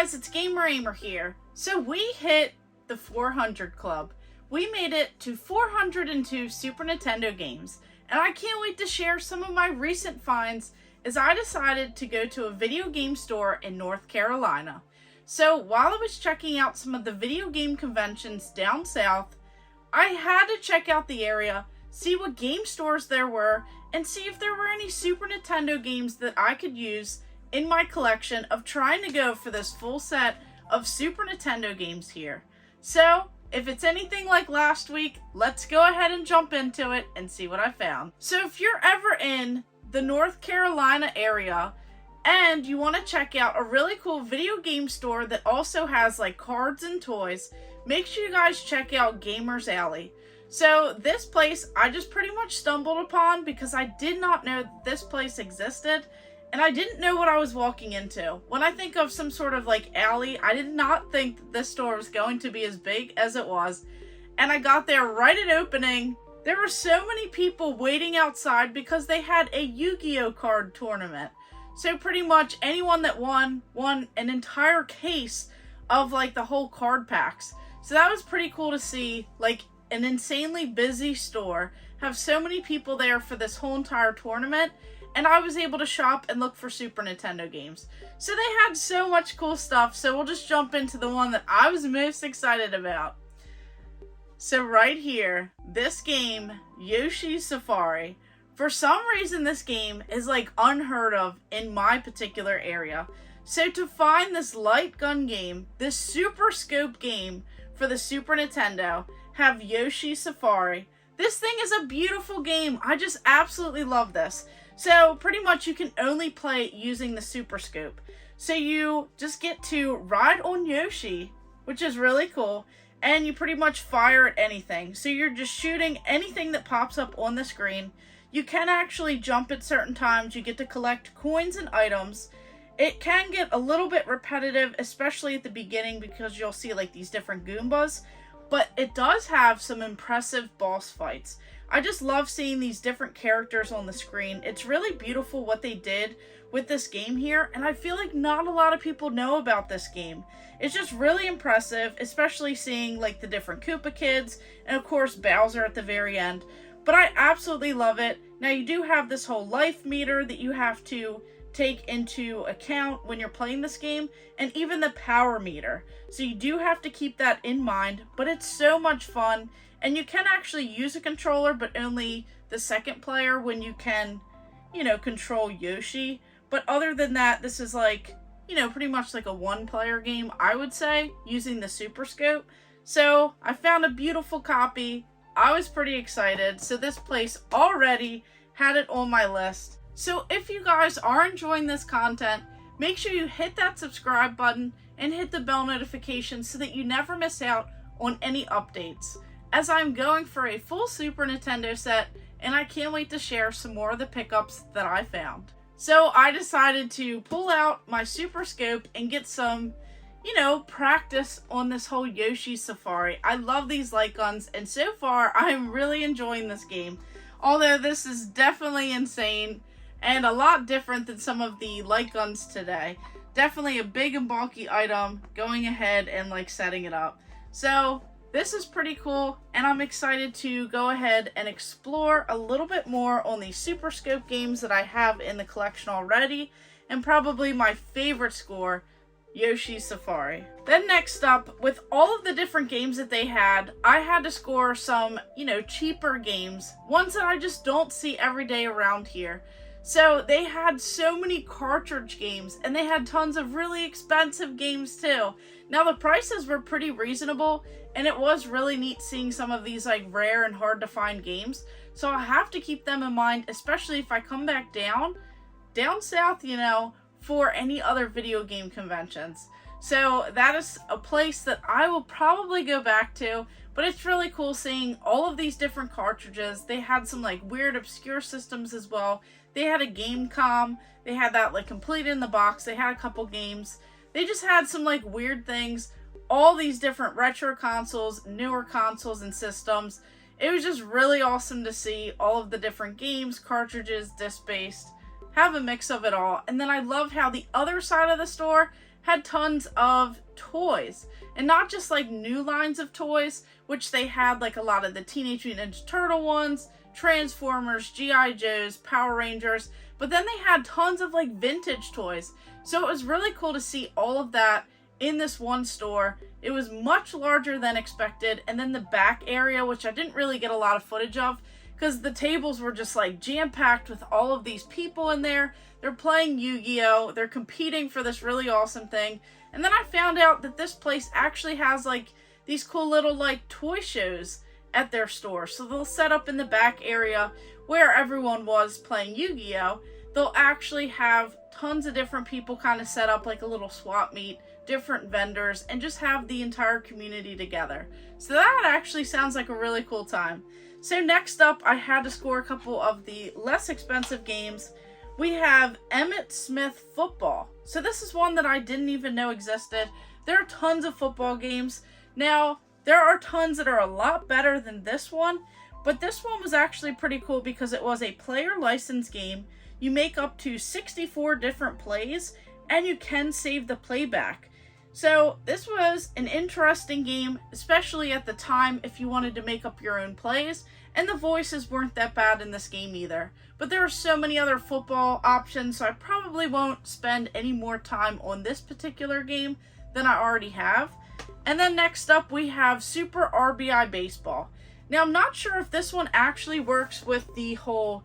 guys, it's Gamer Ahmer here. So we hit the 400 club. We made it to 402 Super Nintendo games, and I can't wait to share some of my recent finds as I decided to go to a video game store in North Carolina. So while I was checking out some of the video game conventions down south, I had to check out the area, see what game stores there were, and see if there were any Super Nintendo games that I could use in my collection of trying to go for this full set of Super Nintendo games here. So, if it's anything like last week, let's go ahead and jump into it and see what I found. So if you're ever in the North Carolina area and you want to check out a really cool video game store that also has like cards and toys, make sure you guys check out Gamer's Alley. So this place I just pretty much stumbled upon because I did not know that this place existed. And I didn't know what I was walking into. When I think of some sort of like alley, I did not think that this store was going to be as big as it was. And I got there right at opening. There were so many people waiting outside because they had a Yu-Gi-Oh card tournament. So pretty much anyone that won an entire case of like the whole card packs. So that was pretty cool to see, like an insanely busy store, have so many people there for this whole entire tournament. And I was able to shop and look for Super Nintendo games. So they had so much cool stuff, so we'll just jump into the one that I was most excited about. So right here, this game, Yoshi Safari. For some reason, this game is like unheard of in my particular area. So to find this light gun game, this Super Scope game for the Super Nintendo, have Yoshi Safari. This thing is a beautiful game. I just absolutely love this. So pretty much you can only play using the Super Scope. So you just get to ride on Yoshi, which is really cool, and you pretty much fire at anything. So you're just shooting anything that pops up on the screen. You can actually jump at certain times. You get to collect coins and items. It can get a little bit repetitive, especially at the beginning, because you'll see like these different Goombas. But it does have some impressive boss fights. I just love seeing these different characters on the screen. It's really beautiful what they did with this game here, and I feel like not a lot of people know about this game. It's just really impressive, especially seeing like the different Koopa kids, and of course Bowser at the very end. But I absolutely love it. Now you do have this whole life meter that you have to take into account when you're playing this game, and even the power meter. So you do have to keep that in mind, but it's so much fun. And you can actually use a controller, but only the second player when you can, control Yoshi. But other than that, this is like, pretty much like a one-player game, I would say, using the Super Scope. So I found a beautiful copy. I was pretty excited. So this place already had it on my list. So if you guys are enjoying this content, make sure you hit that subscribe button and hit the bell notification so that you never miss out on any updates, as I'm going for a full Super Nintendo set, and I can't wait to share some more of the pickups that I found. So I decided to pull out my Super Scope and get some, practice on this whole Yoshi Safari. I love these light guns, and so far I'm really enjoying this game. Although this is definitely insane and a lot different than some of the light guns today. Definitely a big and bulky item, going ahead and like setting it up. So this is pretty cool, and I'm excited to go ahead and explore a little bit more on the Super Scope games that I have in the collection already, and probably my favorite score, Yoshi Safari. Then next up, with all of the different games that they had, I had to score some, cheaper games, ones that I just don't see every day around here. So they had so many cartridge games, and they had tons of really expensive games too. Now the prices were pretty reasonable, and it was really neat seeing some of these like rare and hard to find games. So I have to keep them in mind, especially if I come back down south, for any other video game conventions. So that is a place that I will probably go back to, but it's really cool seeing all of these different cartridges. They had some like weird obscure systems as well. They had a Game.com, they had that like complete in the box, they had a couple games. They just had some like weird things, all these different retro consoles, newer consoles and systems. It was just really awesome to see all of the different games, cartridges, disc-based, have a mix of it all. And then I love how the other side of the store had tons of toys. And not just like new lines of toys, which they had like a lot of the Teenage Mutant Ninja Turtle ones, Transformers, G.I. Joes, Power Rangers, but then they had tons of like vintage toys. So it was really cool to see all of that in this one store. It was much larger than expected. And then the back area, which I didn't really get a lot of footage of, because the tables were just like jam-packed with all of these people in there. They're playing Yu-Gi-Oh! They're competing for this really awesome thing. And then I found out that this place actually has like these cool little like toy shows at their store. So they'll set up in the back area where everyone was playing Yu-Gi-Oh! They'll actually have tons of different people kind of set up like a little swap meet, different vendors, and just have the entire community together. So that actually sounds like a really cool time. So next up, I had to score a couple of the less expensive games. We have Emmitt Smith Football. So this is one that I didn't even know existed. There are tons of football games. Now, there are tons that are a lot better than this one, but this one was actually pretty cool because it was a player license game. You make up to 64 different plays, and you can save the playback. So this was an interesting game, especially at the time if you wanted to make up your own plays, and the voices weren't that bad in this game either. But there are so many other football options, so I probably won't spend any more time on this particular game than I already have. And then next up we have Super RBI Baseball. Now I'm not sure if this one actually works with the whole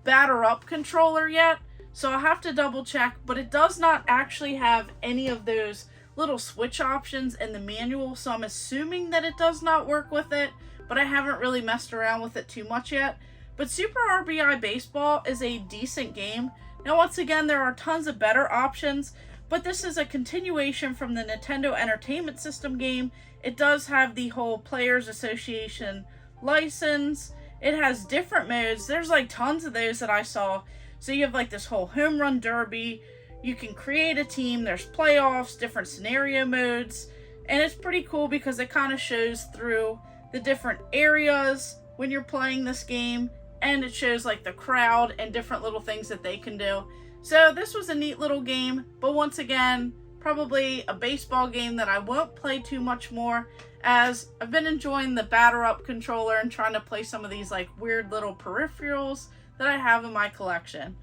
batter up controller yet, so I'll have to double check, but it does not actually have any of those little switch options in the manual, so I'm assuming that it does not work with it, but I haven't really messed around with it too much yet. But Super RBI Baseball is a decent game. Now once again, there are tons of better options, but this is a continuation from the Nintendo Entertainment System game. It does have the whole Players Association license. It has different modes. There's like tons of those that I saw. So you have like this whole home run derby. You can create a team. There's playoffs, different scenario modes. And it's pretty cool because it kind of shows through the different areas when you're playing this game. And it shows like the crowd and different little things that they can do. So this was a neat little game. But once again, probably a baseball game that I won't play too much more, as I've been enjoying the batter up controller and trying to play some of these like weird little peripherals that I have in my collection.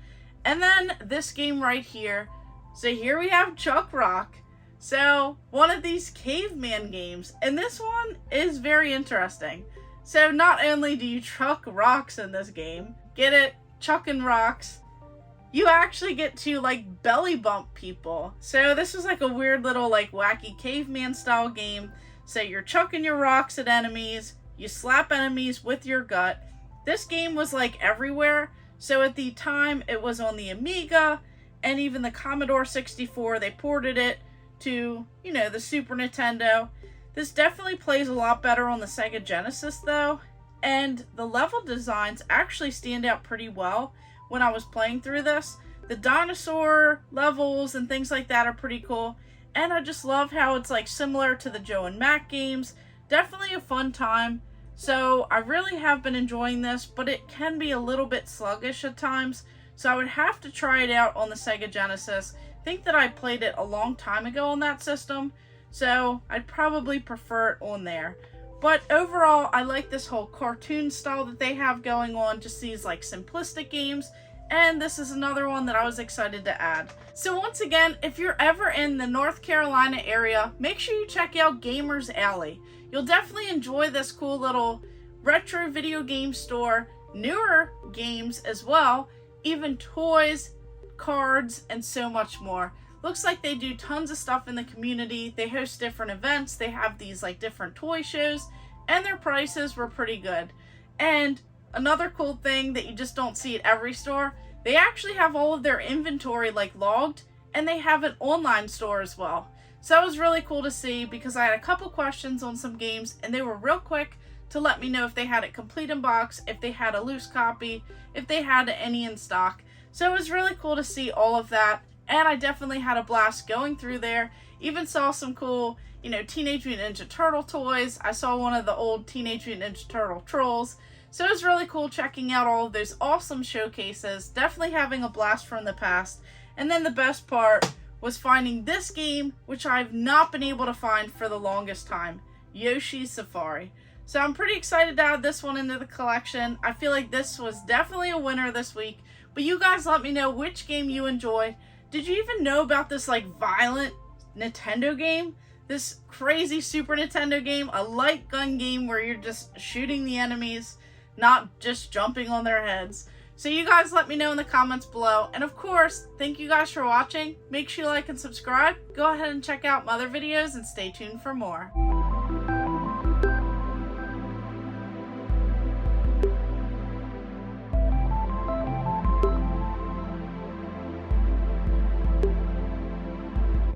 And then this game right here. So here we have Chuck Rock. So one of these caveman games, and this one is very interesting. So not only do you chuck rocks in this game, get it, chucking rocks, you actually get to like belly bump people. So this is like a weird little like wacky caveman style game. So you're chucking your rocks at enemies, you slap enemies with your gut. This game was like everywhere. So at the time it was on the Amiga and even the Commodore 64. They ported it to, you know, the Super Nintendo. This definitely plays a lot better on the Sega Genesis though. And the level designs actually stand out pretty well when I was playing through this. The dinosaur levels and things like that are pretty cool. And I just love how it's like similar to the Joe and Mac games. Definitely a fun time. So I really have been enjoying this, but it can be a little bit sluggish at times. So I would have to try it out on the Sega Genesis. I think that I played it a long time ago on that system. So I'd probably prefer it on there. But overall, I like this whole cartoon style that they have going on. Just these like simplistic games. And this is another one that I was excited to add. So once again, if you're ever in the North Carolina area, make sure you check out Gamers Alley. You'll definitely enjoy this cool little retro video game store, newer games as well, even toys, cards, and so much more. Looks like they do tons of stuff in the community. They host different events. They have these like different toy shows, and their prices were pretty good. And another cool thing that you just don't see at every store, they actually have all of their inventory like logged, and they have an online store as well. So that was really cool to see because I had a couple questions on some games and they were real quick to let me know if they had it complete in box, if they had a loose copy, if they had any in stock. So it was really cool to see all of that, and I definitely had a blast going through there. Even saw some cool, you know, Teenage Mutant Ninja Turtle toys. I saw one of the old Teenage Mutant Ninja Turtle trolls. So it was really cool checking out all of those awesome showcases. Definitely having a blast from the past. And then the best part was finding this game, which I've not been able to find for the longest time, Yoshi Safari. So I'm pretty excited to add this one into the collection. I feel like this was definitely a winner this week, but you guys let me know which game you enjoy. Did you even know about this like violent Nintendo game? This crazy Super Nintendo game, a light gun game where you're just shooting the enemies, not just jumping on their heads. So you guys let me know in the comments below. And of course, thank you guys for watching. Make sure you like and subscribe. Go ahead and check out my other videos and stay tuned for more.